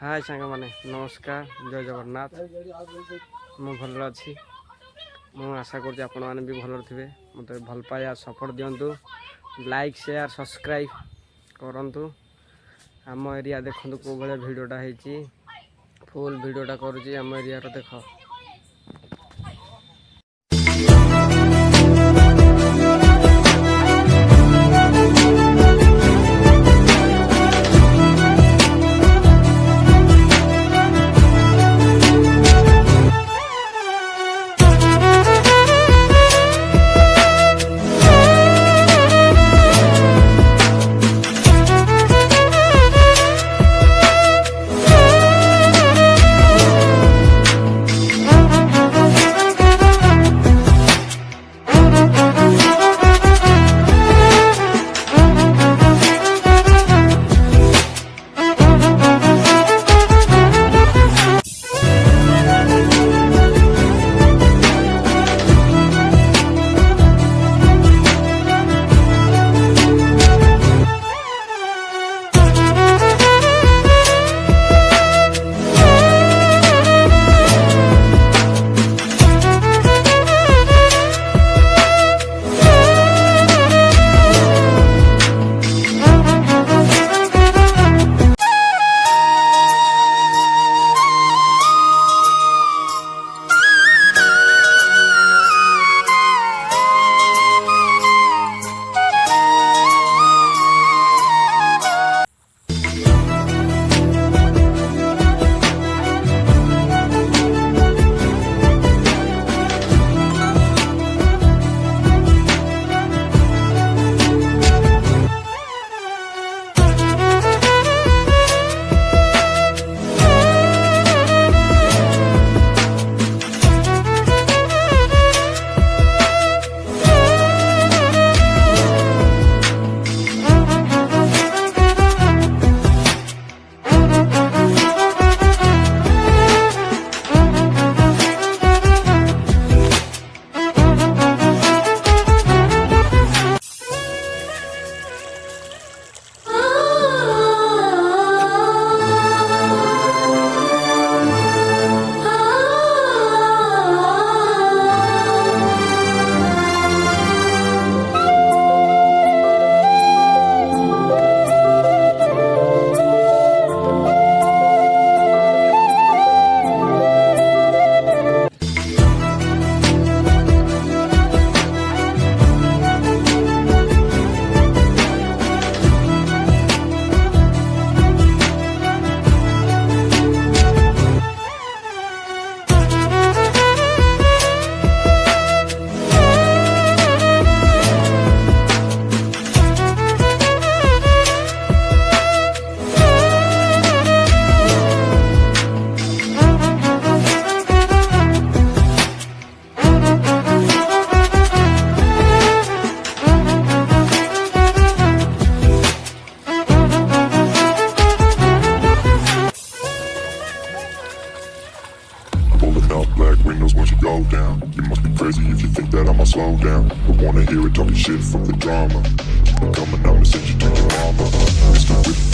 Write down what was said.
हाय सांग मैंने नमस्कार जय जगन्नाथ मु भल अच्छी मु आशा कर भी भल थे मत भल पाया सपोर्ट दिंतु लाइक शेयर सब्सक्राइब करूँ आम एरिया देखु कौ भाया भिडटा है फुल भिडटा करुँची आम एरिया देख Black windows once you go down. You must be crazy if you think that I'ma slow down. But wanna hear it talking shit from the drama. Keep it coming, I'ma send you to your mama. Mr. Whip